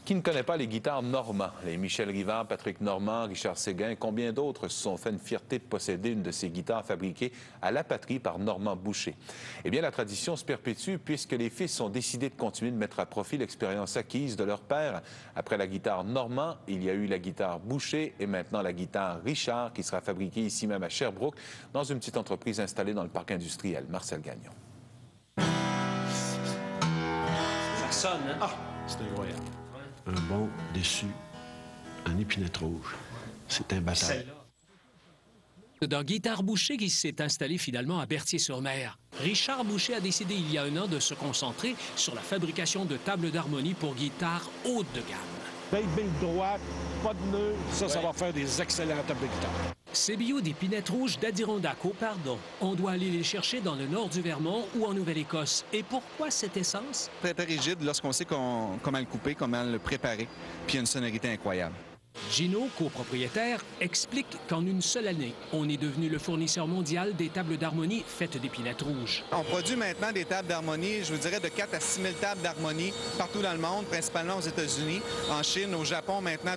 Qui ne connaît pas les guitares Normand? Les Michel Rivard, Patrick Normand, Richard Séguin et combien d'autres se sont fait une fierté de posséder une de ces guitares fabriquées à la patrie par Normand Boucher. Eh bien, la tradition se perpétue puisque les fils ont décidé de continuer de mettre à profit l'expérience acquise de leur père. Après la guitare Normand, il y a eu la guitare Boucher et maintenant la guitare Richard qui sera fabriquée ici même à Sherbrooke dans une petite entreprise installée dans le parc industriel. Marcel Gagnon. Ça sonne, hein? Ah, c'est incroyable. Un bon déçu en épinette rouge. C'est imbattable. Dans Guitare Boucher qui s'est installé finalement à Berthier-sur-Mer. Richard Boucher a décidé il y a un an de se concentrer sur la fabrication de tables d'harmonie pour guitare haute de gamme. Bille droite, pas de nœud, ça va faire des excellentes tables de guitare. Ces billots d'épinettes rouges d'Adirondack, pardon, on doit aller les chercher dans le nord du Vermont ou en Nouvelle-Écosse. Et pourquoi cette essence? Très, très rigide lorsqu'on sait comment le couper, comment le préparer, puis il y a une sonorité incroyable. Gino, copropriétaire, explique qu'en une seule année, on est devenu le fournisseur mondial des tables d'harmonie faites d'épinettes rouges. On produit maintenant des tables d'harmonie, je vous dirais de 4 à 6 000 tables d'harmonie partout dans le monde, principalement aux États-Unis, en Chine, au Japon maintenant.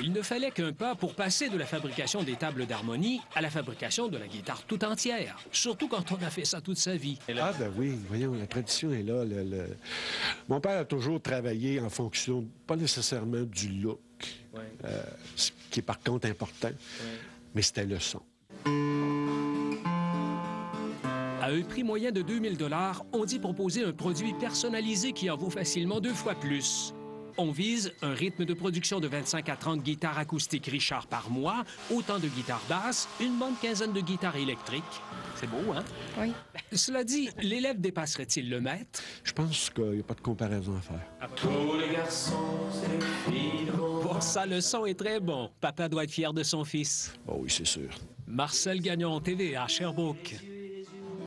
Il ne fallait qu'un pas pour passer de la fabrication des tables d'harmonie à la fabrication de la guitare tout entière, surtout quand on a fait ça toute sa vie. Ah ben oui, voyons, la tradition est là. Mon père a toujours travaillé en fonction, pas nécessairement du look, ce qui est par contre important, mais c'était le son. À un prix moyen de 2 000 $, on dit proposer un produit personnalisé qui en vaut facilement 2 fois plus. On vise un rythme de production de 25 à 30 guitares acoustiques Richard par mois, autant de guitares basses, une bonne quinzaine de guitares électriques. C'est beau, hein? Oui. Cela dit, l'élève dépasserait-il le maître? Je pense qu'il n'y a pas de comparaison à faire. Tous les garçons, c'est les filles. Pour ça, le son est très bon. Papa doit être fier de son fils. Oh oui, c'est sûr. Marcel Gagnon, TV à Sherbrooke.